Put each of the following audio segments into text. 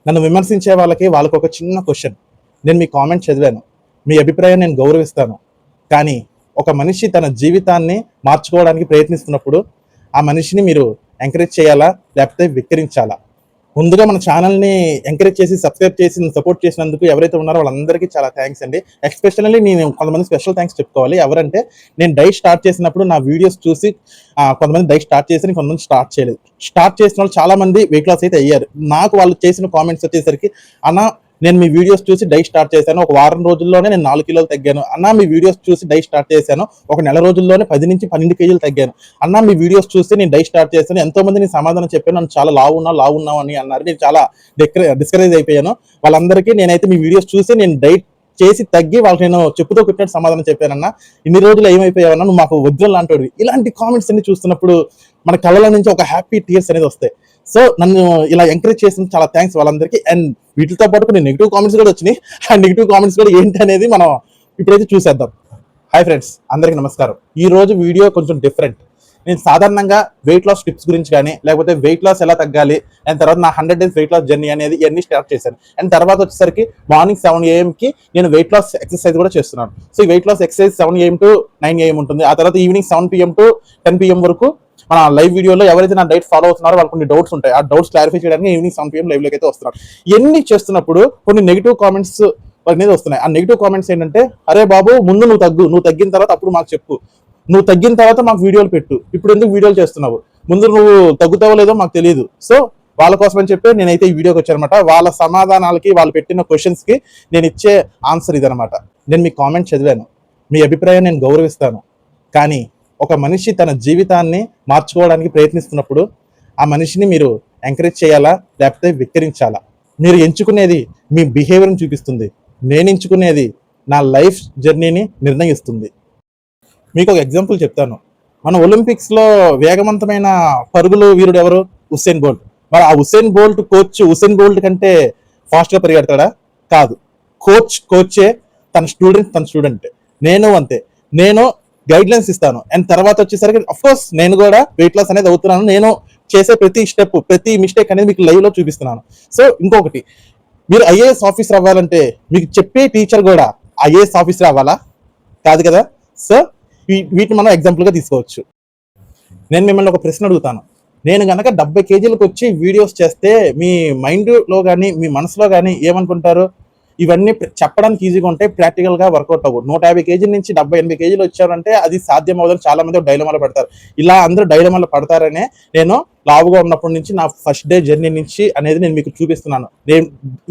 నన్ను విమర్శించే వాళ్ళకి ఒక చిన్న క్వశ్చన్. నేను మీ కామెంట్ చదివాను, మీ అభిప్రాయం నేను గౌరవిస్తాను. కానీ ఒక మనిషి తన జీవితాన్ని మార్చుకోవడానికి ప్రయత్నిస్తున్నప్పుడు ఆ మనిషిని మీరు ఎంకరేజ్ చేయాలా, లేకపోతే విక్రించాలా? ముందుగా మన ఛానల్ని ఎంకరేజ్ చేసి సబ్స్క్రైబ్ చేసి సపోర్ట్ చేసినందుకు ఎవరైతే ఉన్నారో వాళ్ళందరికీ చాలా థ్యాంక్స్ అండి. ఎస్పెషల్లీ నేను కొంతమంది స్పెషల్ థ్యాంక్స్ చెప్పుకోవాలి. ఎవరంటే, నేను డైట్ స్టార్ట్ చేసినప్పుడు నా వీడియోస్ చూసి కొంతమంది డైట్ స్టార్ట్ చేసి కొంతమంది స్టార్ట్ చేయలేదు. స్టార్ట్ చేసిన వాళ్ళు చాలా మంది వెయిట్ లాస్ అయితే అయ్యారు. నాకు వాళ్ళు చేసిన కామెంట్స్ వచ్చేసరికి, అన్న నేను మీ వీడియోస్ చూసి డైట్ స్టార్ట్ చేశాను, ఒక వారం రోజుల్లోనే నేను 4 కిలోలు తగ్గాను. అన్న మీ వీడియోస్ చూసి డైట్ స్టార్ట్ చేశాను, ఒక నెల రోజుల్లోనే 10 నుంచి 12 కేజీలు తగ్గాను. అన్న మీ వీడియోస్ చూసి నేను డైట్ స్టార్ట్ చేశాను, ఎంతో మంది నేను సమాధానం చెప్పాను, నన్ను చాలా లావు ఉన్నావు అని అన్నారు. నేను చాలా డిస్కరేజ్ అయిపోయాను. వాళ్ళందరికీ నేనైతే మీ వీడియోస్ చూసి నేను డైట్ చేసి తగ్గి వాళ్ళకి నేను చెప్పుతో కొట్టినట్టు సమాధానం చెప్పానన్నా. ఇన్ని రోజులు ఏమైపోయావన్నా, నువ్వు మాకు వజ్రం లాంటివి. ఇలాంటి కామెంట్స్ అన్ని చూస్తున్నప్పుడు మన కళ్ళలో నుంచి ఒక హ్యాపీ టీయర్స్ అనేది వస్తాయి. సో నన్ను ఇలా ఎంకరేజ్ చేసిన చాలా థ్యాంక్స్ వాళ్ళందరికీ. అండ్ వీటితో పాటు కొన్ని నెగిటివ్ కామెంట్స్ కూడా వచ్చినాయి. ఆ నెగిటివ్ కామెంట్స్ కూడా ఏంటి అనేది మనం ఇప్పుడైతే చూసేద్దాం. హాయ్ ఫ్రెండ్స్, అందరికీ నమస్కారం. ఈ రోజు వీడియో కొంచెం డిఫరెంట్. నేను సాధారణంగా వెయిట్ లాస్ టిప్స్ గురించి కానీ, లేకపోతే వెయిట్ లాస్ ఎలా తగ్గాలి, అండ్ తర్వాత నా 100 days వెయిట్ లాస్ జర్నీ అనేది ఇవన్నీ స్టార్ట్ చేశాను. అండ్ తర్వాత వచ్చేసరికి మార్నింగ్ 7 AM నేను వెయిట్ లాస్ ఎక్సర్సైజ్ కూడా చేస్తున్నాను. సో ఈ weight loss exercise 7 AM to 9 AM ఉంటుంది. ఆ తర్వాత ఈవినింగ్ 7 PM to 10 PM వరకు మన లైవ్ వీడియోలో ఎవరైతే నా డైట్ ఫాలో అవుతున్నారో వాళ్ళకి కొన్ని డౌట్స్ ఉంటాయి. ఆ డౌట్స్ క్లారిఫై చేయడానికి ఈవినింగ్ 7 PM లైవ్లోకి అయితే వస్తున్నాను. ఇవన్నీ చేస్తున్నప్పుడు కొన్ని నెగిటివ్ కామెంట్స్ అనేది వస్తున్నాయి. ఆ నెగిటివ్ కామెంట్స్ ఏంటంటే, అరే బాబు ముందు నువ్వు తగ్గిన తర్వాత అప్పుడు మాకు చెప్పు, నువ్వు తగ్గిన తర్వాత మాకు వీడియోలు పెట్టు, ఇప్పుడు ఎందుకు వీడియోలు చేస్తున్నావు, ముందు నువ్వు తగ్గుతావో లేదో మాకు తెలియదు. సో వాళ్ళ కోసం అని చెప్పి నేనైతే ఈ వీడియోకి వచ్చానమాట. వాళ్ళ సమాధానాలకి, వాళ్ళు పెట్టిన క్వశ్చన్స్కి నేను ఇచ్చే ఆన్సర్ ఇదనమాట. నేను మీ కామెంట్ చదివాను, మీ అభిప్రాయం నేను గౌరవిస్తాను. కానీ ఒక మనిషి తన జీవితాన్ని మార్చుకోవడానికి ప్రయత్నిస్తున్నప్పుడు ఆ మనిషిని మీరు ఎంకరేజ్ చేయాలా, లేకపోతే విక్రించాలా? మీరు ఎంచుకునేది మీ బిహేవియర్ని చూపిస్తుంది. నేను ఎంచుకునేది నా లైఫ్ జర్నీని నిర్ణయిస్తుంది. మీకు ఒక ఎగ్జాంపుల్ చెప్తాను. మన ఒలింపిక్స్లో వేగవంతమైన పరుగులు వీరుడు ఎవరు? Usain Bolt. మరి ఆ Usain Bolt coach Usain Bolt కంటే ఫాస్ట్గా పరిగెడతాడా? కాదు. కోచే తన స్టూడెంట్. నేను అంతే. నేను గైడ్ లైన్స్ ఇస్తాను. అండ్ తర్వాత వచ్చేసరికి అఫ్కోర్స్ నేను కూడా వెయిట్ లాస్ అనేది అవుతున్నాను. నేను చేసే ప్రతి స్టెప్, ప్రతి మిస్టేక్ అనేది మీకు లైవ్లో చూపిస్తున్నాను. సో ఇంకొకటి, మీరు IAS ఆఫీసర్ అవ్వాలంటే మీకు చెప్పే టీచర్ కూడా IAS ఆఫీసర్ అవ్వాలా? కాదు కదా. సో వీటిని మనం ఎగ్జాంపుల్గా తీసుకోవచ్చు. నేను మిమ్మల్ని ఒక ప్రశ్న అడుగుతాను. నేను కనుక 70 కేజీలకు వచ్చి వీడియోస్ చేస్తే మీ మైండ్లో కానీ మీ మనసులో కానీ ఏమనుకుంటారు? ఇవన్నీ చెప్పడానికి ఈజీగా ఉంటాయి, ప్రాక్టికల్గా వర్కౌట్ అవ్వదు. 150 కేజీల నుంచి 70-80 కేజీలు వచ్చారంటే అది సాధ్యం అవ్వదని చాలా మంది డైలమాలో పడతారు. ఇలా అందరూ డైలమాలో పడతారనే నేను లావుగా ఉన్నప్పటి నుంచి నా ఫస్ట్ డే జర్నీ నుంచి అనేది నేను మీకు చూపిస్తున్నాను.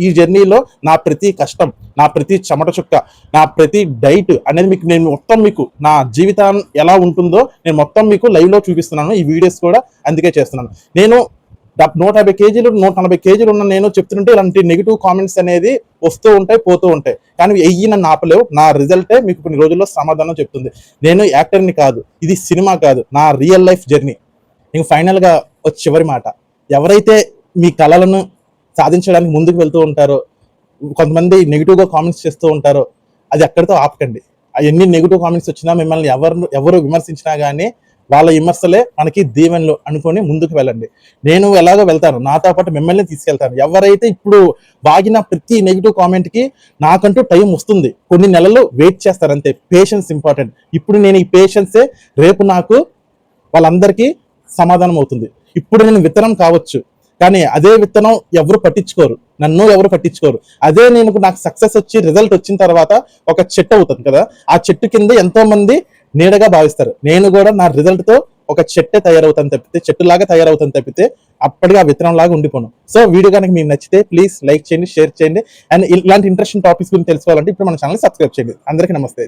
ఈ జర్నీలో నా ప్రతి కష్టం, నా ప్రతి చెమట చుక్క, నా ప్రతి డైట్ అనేది నేను మొత్తం మీకు నా జీవితం ఎలా ఉంటుందో నేను మొత్తం మీకు లైవ్లో చూపిస్తున్నాను. ఈ వీడియోస్ కూడా అందుకే చేస్తున్నాను. నేను 150 కేజీలు 140 కేజీలు ఉన్న నేను చెప్తుంటే ఇలాంటి నెగిటివ్ కామెంట్స్ అనేది వస్తూ ఉంటాయి, పోతూ ఉంటాయి. కానీ నన్ను ఆపలేవు. నా రిజల్టే మీకు కొన్ని రోజుల్లో సమాధానం చెప్తుంది. నేను యాక్టర్ని కాదు, ఇది సినిమా కాదు, నా రియల్ లైఫ్ జర్నీ. ఇంక ఫైనల్గా వచ్చి చివరి మాట, ఎవరైతే మీ కళలను సాధించడానికి ముందుకు వెళ్తూ ఉంటారో, కొంతమంది నెగిటివ్గా కామెంట్స్ చేస్తూ ఉంటారో, అది అక్కడితో ఆపకండి. ఎన్ని నెగిటివ్ కామెంట్స్ వచ్చినా, మిమ్మల్ని ఎవరు విమర్శించినా కానీ వాళ్ళ విమర్శలే మనకి దీవెనలు అనుకొని ముందుకు వెళ్ళండి. నేను ఎలాగో వెళ్తాను, నాతో పాటు మిమ్మల్ని తీసుకెళ్తాను. ఎవరైతే ఇప్పుడు వాగిన ప్రతి నెగిటివ్ కామెంట్కి నాకంటూ టైం వస్తుంది, కొన్ని నెలలు వెయిట్ చేస్తారు అంతే. Patience important. ఇప్పుడు నేను ఈ పేషెన్సే రేపు నాకు వాళ్ళందరికీ సమాధానం అవుతుంది. ఇప్పుడు నేను విత్తనం కావచ్చు, కానీ అదే విత్తనం నన్ను ఎవరు పట్టించుకోరు. అదే నాకు సక్సెస్ వచ్చి రిజల్ట్ వచ్చిన తర్వాత ఒక చెట్టు అవుతుంది కదా, ఆ చెట్టు కింద ఎంతో మంది నీడగా భావిస్తారు. నేను కూడా నా రిజల్ట్తో ఒక చెట్టులాగా తయారవుతాను తప్పితే అప్పటిగా విత్తనం లాగా ఉండిపోను. సో వీడియో కనుక మీకు నచ్చితే ప్లీజ్ లైక్ చేయండి, షేర్ చేయండి. అండ్ ఇలాంటి ఇంట్రెస్టింగ్ టాపిక్స్ గురించి తెలుసుకోవాలంటే ఇప్పుడు మన ఛానల్ సబ్స్క్రైబ్ చేయండి. అందరికీ నమస్తే.